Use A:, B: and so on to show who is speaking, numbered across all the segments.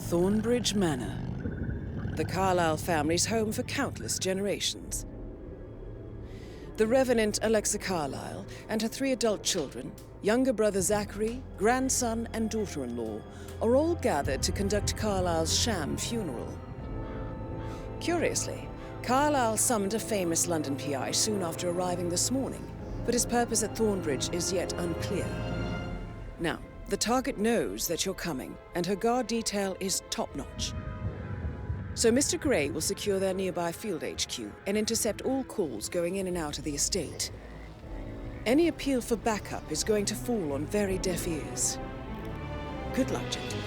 A: Thornbridge Manor. The Carlyle family's home for countless generations. The Revenant Alexa Carlyle and her 3 adult children, younger brother Zachary, grandson and daughter-in-law, are all gathered to conduct Carlyle's sham funeral. Curiously, Carlyle summoned a famous London PI soon after arriving this morning, but his purpose at Thornbridge is yet unclear. Now, the target knows that you're coming, and her guard detail is top-notch. So Mr. Gray will secure their nearby field HQ and intercept all calls going in and out of the estate. Any appeal for backup is going to fall on very deaf ears. Good luck, gentlemen.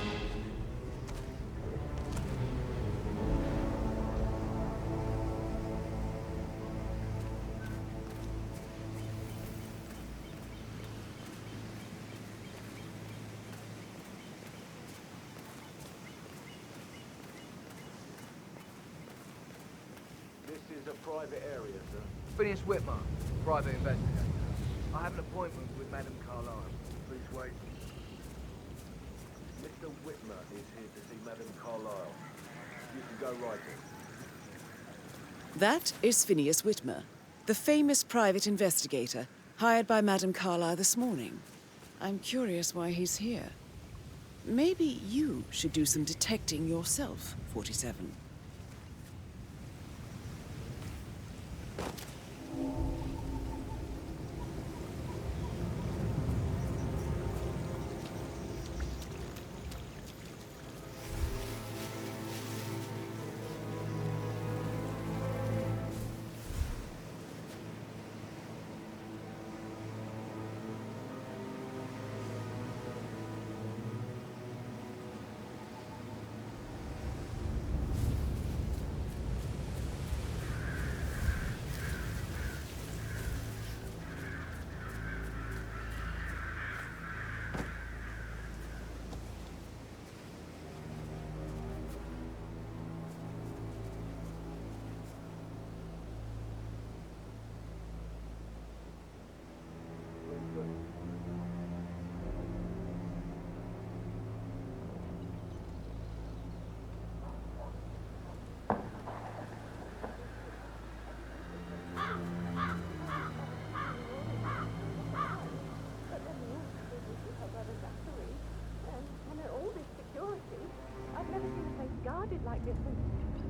B: This is a private area, sir.
C: Phineas Whitmer, private investigator. I have an appointment with Madame Carlyle. Please wait.
B: Mr. Whitmer is here to see Madame Carlyle. You can go right in.
A: That is Phineas Whitmer, the famous private investigator hired by Madame Carlyle this morning. I'm curious why he's here. Maybe you should do some detecting yourself, 47.
D: Guarded like this,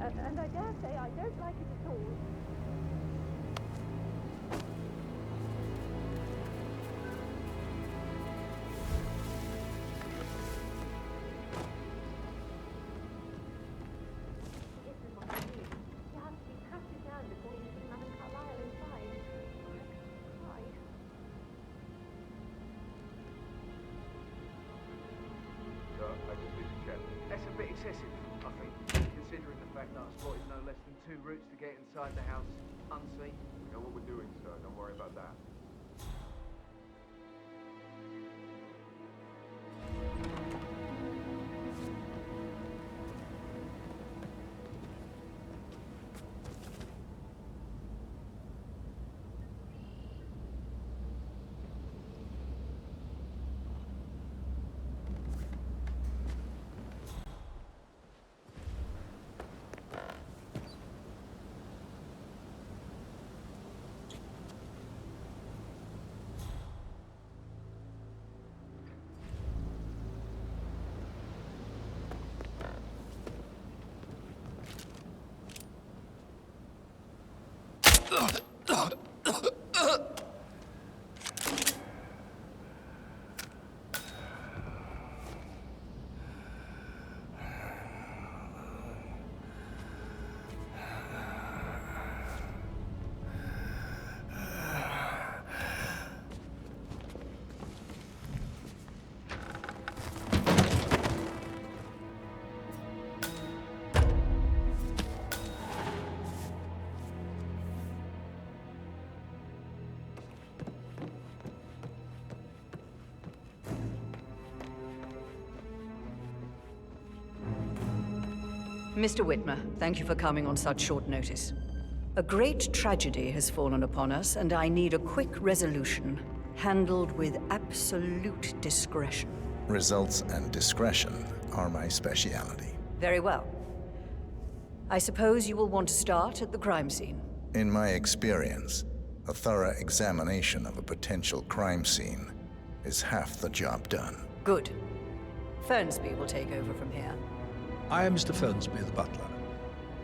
D: and I dare say I don't like it at all. You have to be patted down before you see Madame Carlyle inside. Right.
B: Sir, I just need to check.
C: That's a bit excessive, I think, considering the fact that I spotted no less than 2 routes to get inside the house unseen.
B: We know what we're doing, sir. Don't worry about that.
E: Mr. Whitmer, thank you for coming on such short notice. A great tragedy has fallen upon us, and I need a quick resolution, handled with absolute discretion.
F: Results and discretion are my speciality.
E: Very well. I suppose you will want to start at the crime scene.
F: In my experience, a thorough examination of a potential crime scene is half the job done.
E: Good. Fernsby will take over from here.
G: I am Mr. Fernsby, the butler.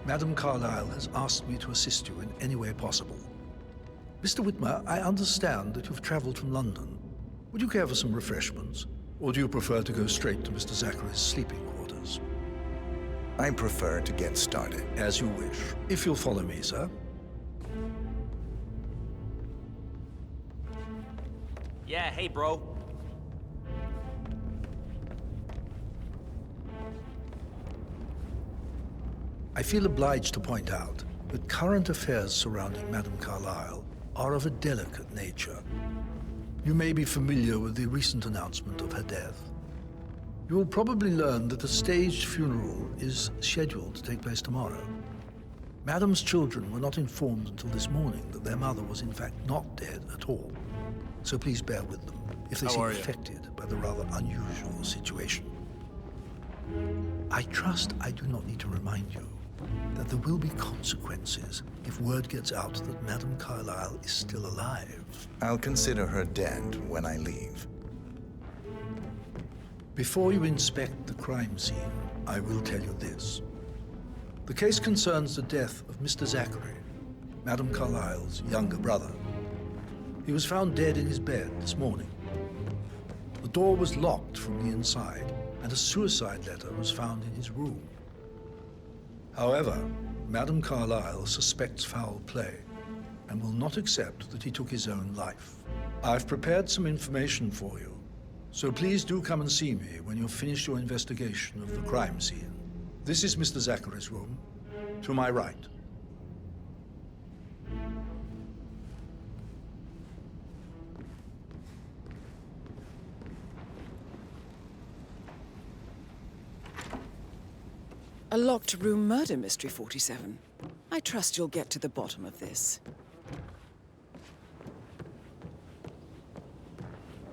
G: Madam Carlyle has asked me to assist you in any way possible. Mr. Whitmer, I understand that you've traveled from London. Would you care for some refreshments? Or do you prefer to go straight to Mr. Zachary's sleeping quarters?
F: I prefer to get started.
G: As you wish. If you'll follow me, sir.
H: Yeah, hey, bro.
G: I feel obliged to point out that current affairs surrounding Madame Carlyle are of a delicate nature. You may be familiar with the recent announcement of her death. You will probably learn that a staged funeral is scheduled to take place tomorrow. Madame's children were not informed until this morning that their mother was in fact not dead at all. So please bear with them if they seem affected by the rather unusual situation. I trust I do not need to remind you that there will be consequences if word gets out that Madame Carlyle is still alive.
F: I'll consider her dead when I leave.
G: Before you inspect the crime scene, I will tell you this. The case concerns the death of Mr. Zachary, Madame Carlyle's younger brother. He was found dead in his bed this morning. The door was locked from the inside, and a suicide letter was found in his room. However, Madame Carlyle suspects foul play and will not accept that he took his own life. I've prepared some information for you, so please do come and see me when you've finished your investigation of the crime scene. This is Mr. Zachary's room, to my right.
A: A locked room murder mystery, 47. I trust you'll get to the bottom of this.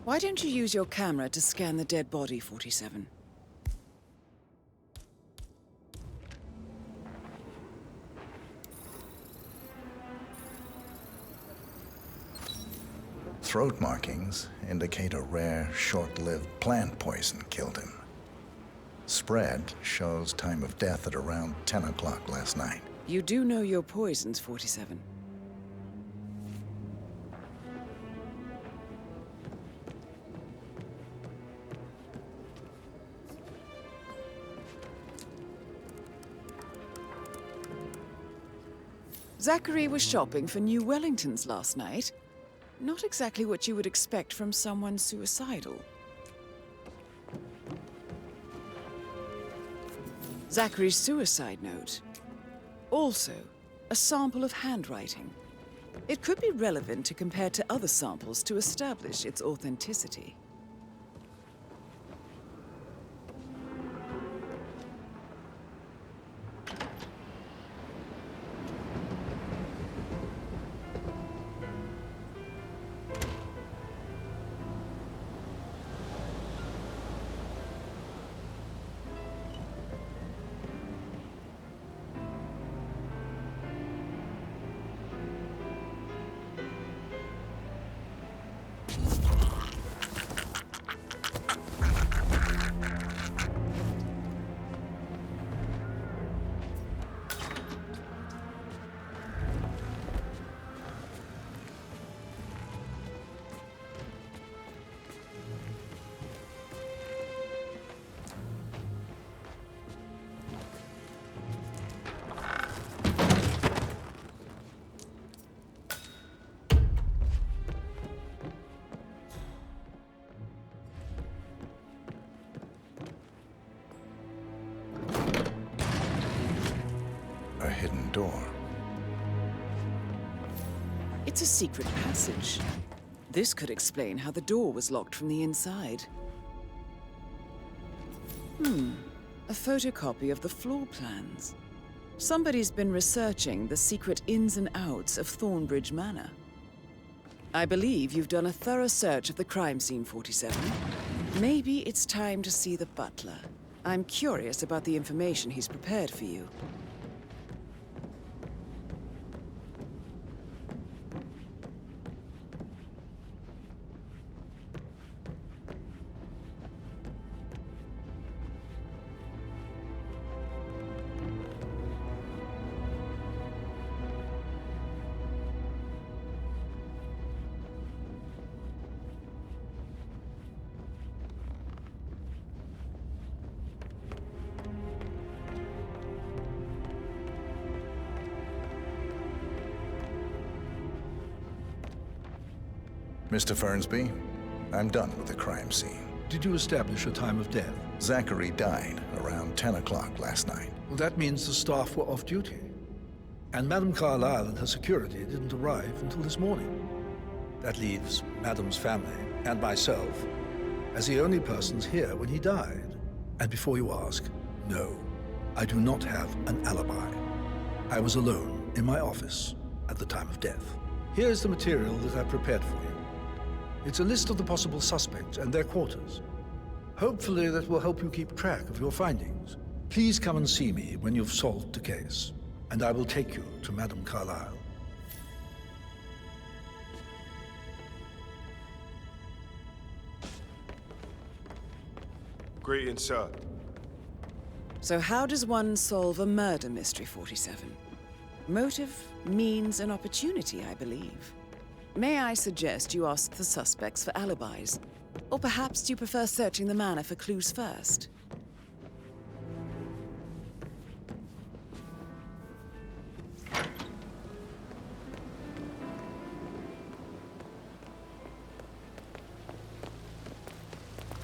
A: Why don't you use your camera to scan the dead body, 47?
F: Throat markings indicate a rare, short-lived plant poison killed him. Spread shows time of death at around 10 o'clock last night.
A: You do know your poisons, 47. Zachary was shopping for new Wellingtons last night. Not exactly what you would expect from someone suicidal. Zachary's suicide note. Also, a sample of handwriting. It could be relevant to compare to other samples to establish its authenticity.
F: A hidden door.
A: It's a secret passage. This could explain how the door was locked from the inside. A photocopy of the floor plans. Somebody's been researching the secret ins and outs of Thornbridge Manor. I believe you've done a thorough search of the crime scene, 47. Maybe it's time to see the butler. I'm curious about the information he's prepared for you.
F: Mr. Fernsby, I'm done with the crime scene.
G: Did you establish a time of death?
F: Zachary died around 10 o'clock last night.
G: Well, that means the staff were off duty. And Madame Carlyle and her security didn't arrive until this morning. That leaves Madame's family and myself as the only persons here when he died. And before you ask, no, I do not have an alibi. I was alone in my office at the time of death. Here's the material that I prepared for you. It's a list of the possible suspects and their quarters. Hopefully that will help you keep track of your findings. Please come and see me when you've solved the case, and I will take you to Madame Carlyle.
I: Greetings, sir.
A: So how does one solve a murder mystery, 47? Motive, means, and opportunity, I believe. May I suggest you ask the suspects for alibis? Or perhaps do you prefer searching the manor for clues first?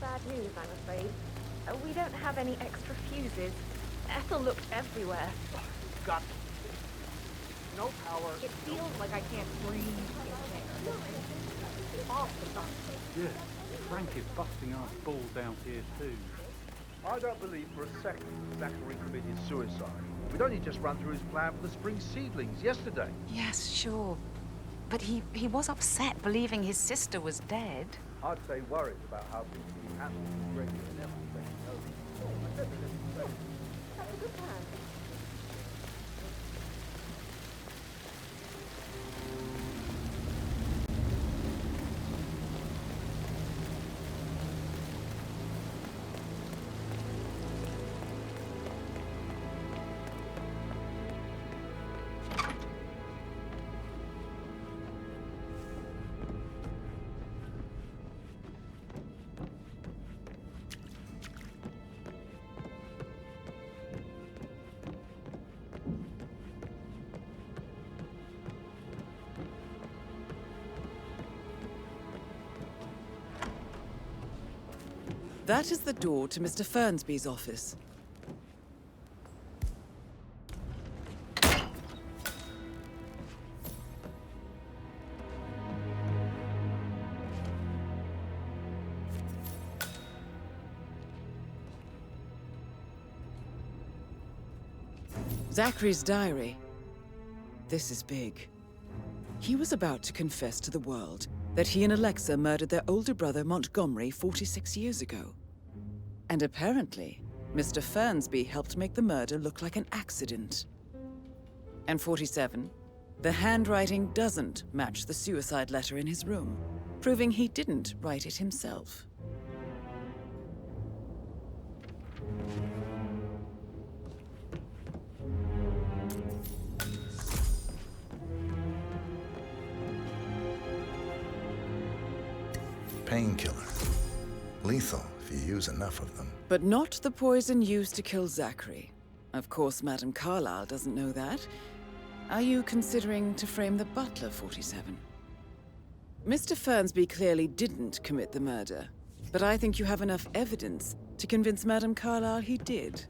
D: Bad news, I'm afraid. We don't have any extra fuses. Ethel looked everywhere.
C: Got no power.
D: It feels like I can't breathe in here.
C: Half the time.
J: Yeah, Frank is busting our balls down here too.
C: I don't believe for a second Zachary committed suicide. We'd only just run through his plan for the spring seedlings yesterday.
K: Yes, sure. But he was upset believing his sister was dead.
C: I'd say worried about how things will be handled with Reggie and everything.
D: That's a good plan.
A: That is the door to Mr. Fernsby's office. Zachary's diary. This is big. He was about to confess to the world that he and Alexa murdered their older brother Montgomery 46 years ago. And apparently, Mr. Fernsby helped make the murder look like an accident. And 47, the handwriting doesn't match the suicide letter in his room, proving he didn't write it himself.
F: Painkiller. Lethal if you use enough of them.
A: But not the poison used to kill Zachary. Of course, Madame Carlyle doesn't know that. Are you considering to frame the butler, 47? Mr. Fernsby clearly didn't commit the murder, but I think you have enough evidence to convince Madame Carlyle he did.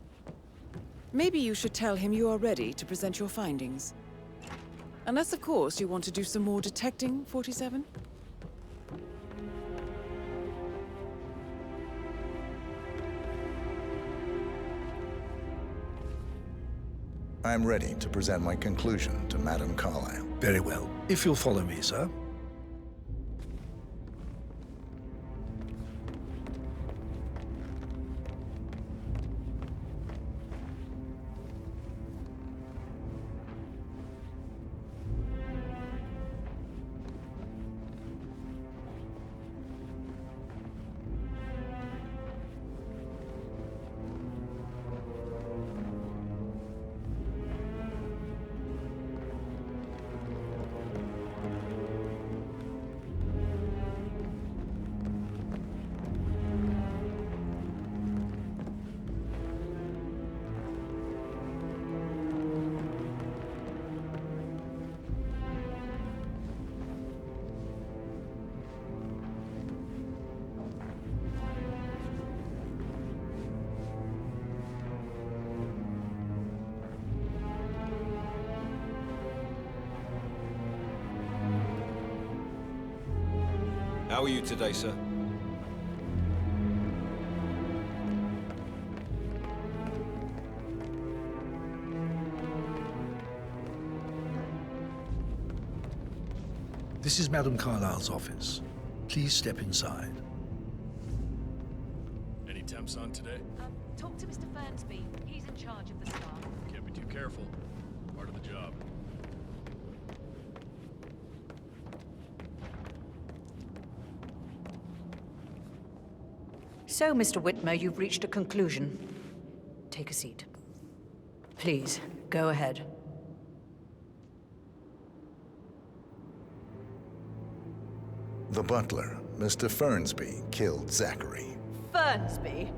A: Maybe you should tell him you are ready to present your findings. Unless, of course, you want to do some more detecting, 47?
F: I'm ready to present my conclusion to Madame Carlyle.
G: Very well. If you'll follow me, sir.
I: How are you today, sir?
G: This is Madame Carlyle's office. Please step inside.
L: Any temps on today?
K: Talk to Mr. Fernsby. He's in charge of the staff.
L: Can't be too careful. Part of the job.
E: So, Mr. Whitmer, you've reached a conclusion. Take a seat. Please, go ahead.
F: The butler, Mr. Fernsby, killed Zachary.
E: Fernsby?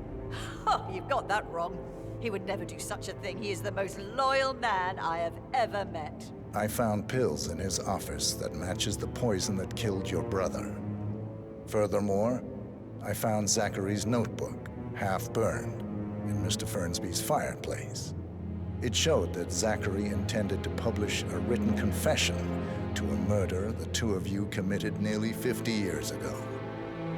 E: Oh, you've got that wrong. He would never do such a thing. He is the most loyal man I have ever met.
F: I found pills in his office that matches the poison that killed your brother. Furthermore, I found Zachary's notebook, half burned, in Mr. Fernsby's fireplace. It showed that Zachary intended to publish a written confession to a murder the two of you committed nearly 50 years ago.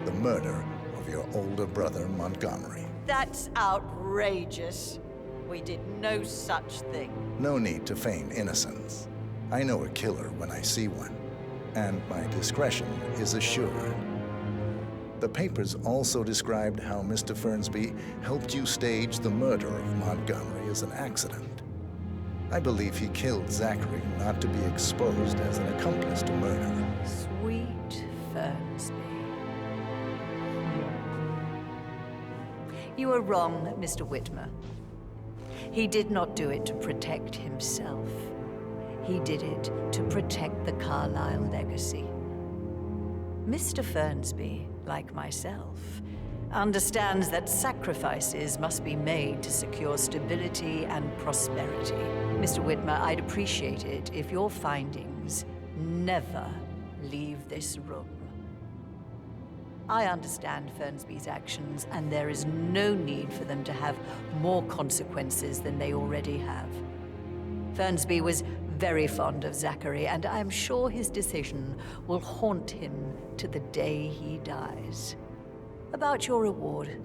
F: The murder of your older brother, Montgomery.
E: That's outrageous. We did no such thing.
F: No need to feign innocence. I know a killer when I see one, and my discretion is assured. The papers also described how Mr. Fernsby helped you stage the murder of Montgomery as an accident. I believe he killed Zachary not to be exposed as an accomplice to murder.
E: Sweet Fernsby. You are wrong, Mr. Whitmer. He did not do it to protect himself. He did it to protect the Carlyle legacy. Mr. Fernsby, like myself, understands that sacrifices must be made to secure stability and prosperity. Mr. Whitmer, I'd appreciate it if your findings never leave this room. I understand Fernsby's actions, and there is no need for them to have more consequences than they already have. Fernsby was very fond of Zachary, and I'm sure his decision will haunt him to the day he dies. About your reward,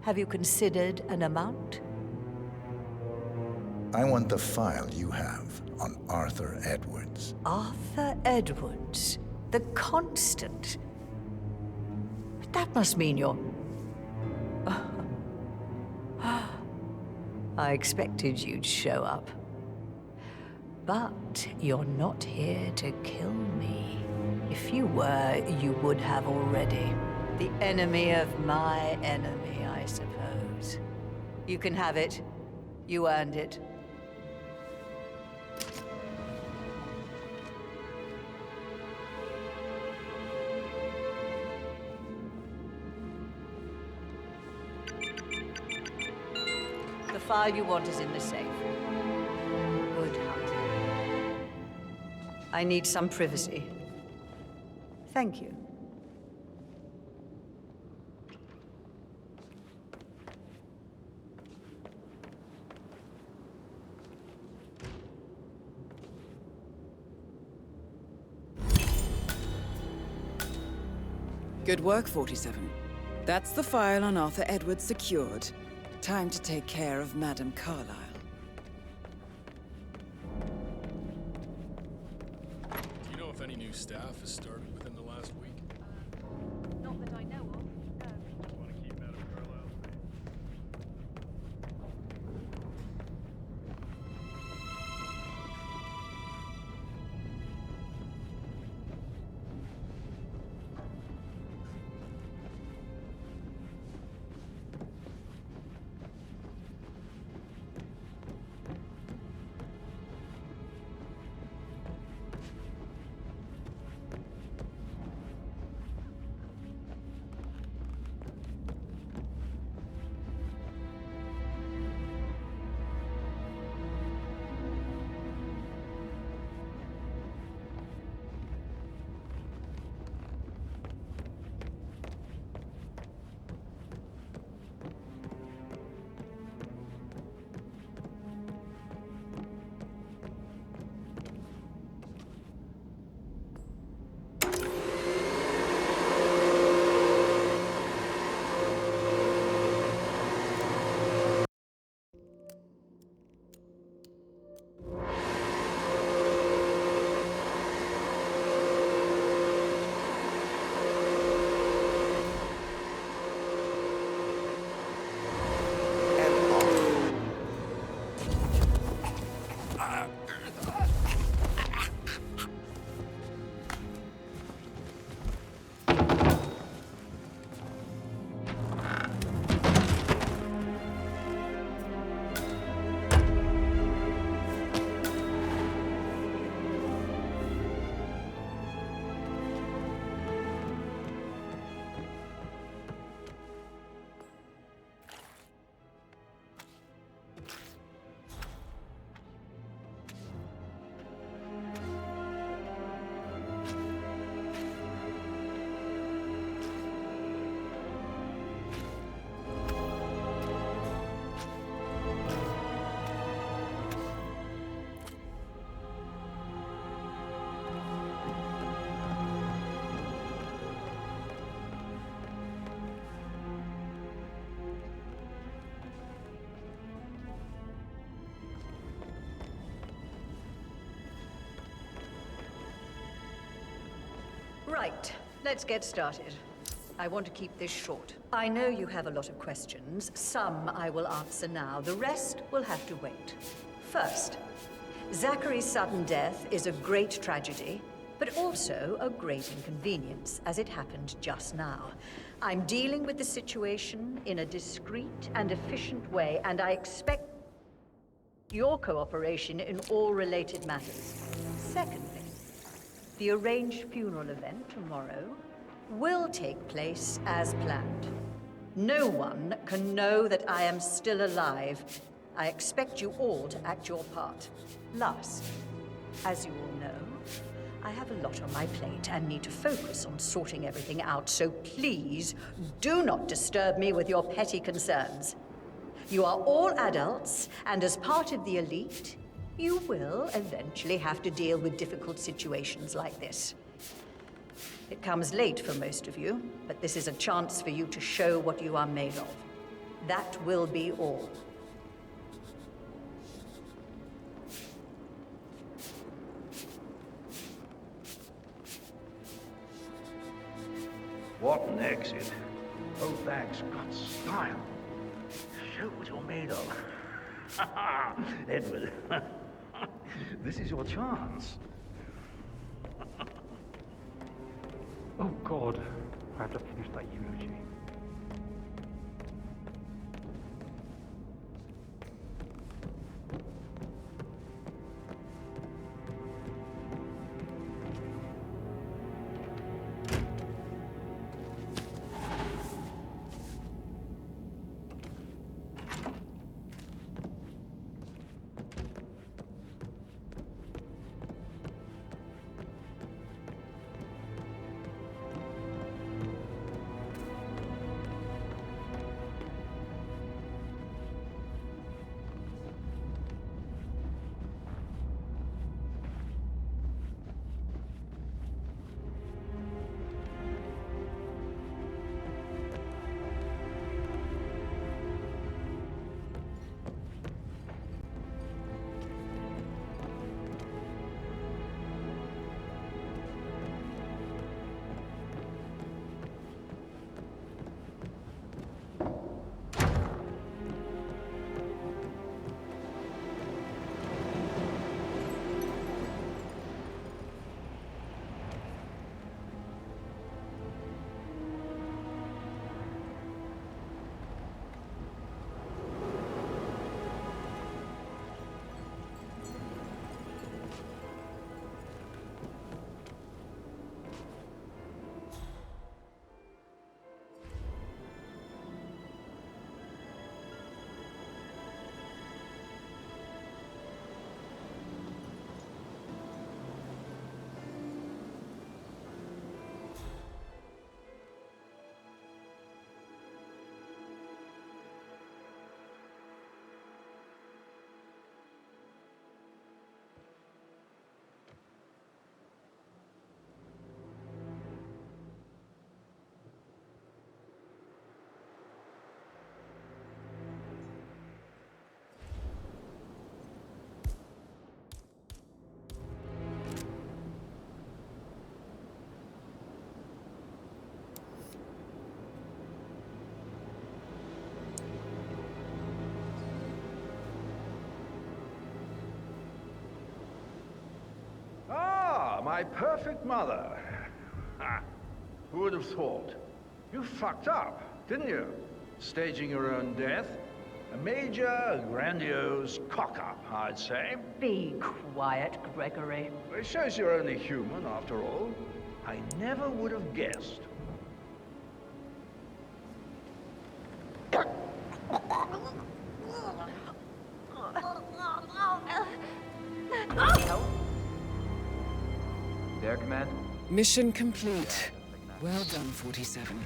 E: have you considered an amount?
F: I want the file you have on Arthur Edwards.
E: Arthur Edwards, the Constant. That must mean you're... I expected you'd show up. But you're not here to kill me. If you were, you would have already. The enemy of my enemy, I suppose. You can have it. You earned it. The file you want is in the safe. Good hunting. I need some privacy. Thank you.
A: Good work, 47. That's the file on Arthur Edwards secured. Time to take care of Madame Carlyle.
L: Do you know if any new staff has started within the last week?
K: Not that I know of, no.
L: Want to keep Madame Carlyle safe?
E: Right, let's get started. I want to keep this short. I know you have a lot of questions. Some I will answer now. The rest will have to wait. First, Zachary's sudden death is a great tragedy, but also a great inconvenience, as it happened just now. I'm dealing with the situation in a discreet and efficient way, and I expect your cooperation in all related matters. Secondly, the arranged funeral event tomorrow will take place as planned. No one can know that I am still alive. I expect you all to act your part. Last, as you all know, I have a lot on my plate and need to focus on sorting everything out, so please do not disturb me with your petty concerns. You are all adults, and as part of the elite, you will eventually have to deal with difficult situations like this. It comes late for most of you, but this is a chance for you to show what you are made of. That will be all.
C: What an exit. Both bags got style. Show what you're made of. Edward, this is your chance.
J: Oh God, I have to finish that eulogy.
C: My perfect mother. Ha. Who would have thought? You fucked up, didn't you? Staging your own death. A major, grandiose cock-up, I'd say.
E: Be quiet, Gregory.
C: It shows you're only human, after all. I never would have guessed.
I: Their command?
A: Mission complete. Well done, 47.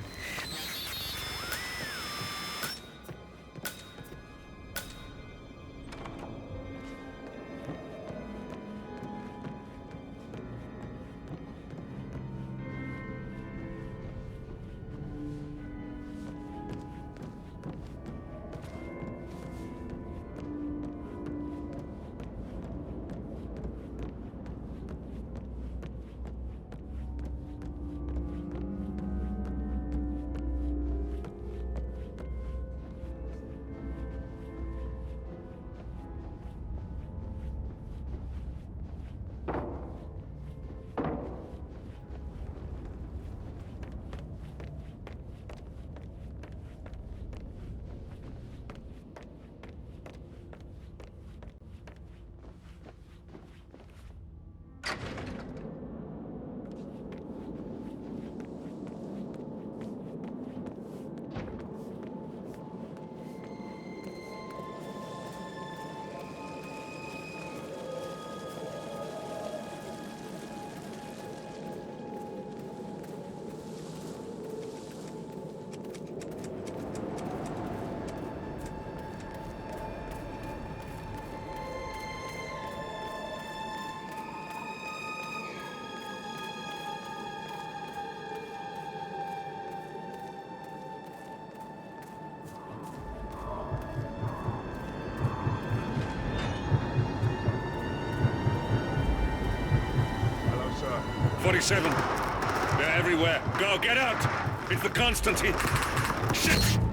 I: 47. They're everywhere. Go, get out! It's the Constantine. Shit!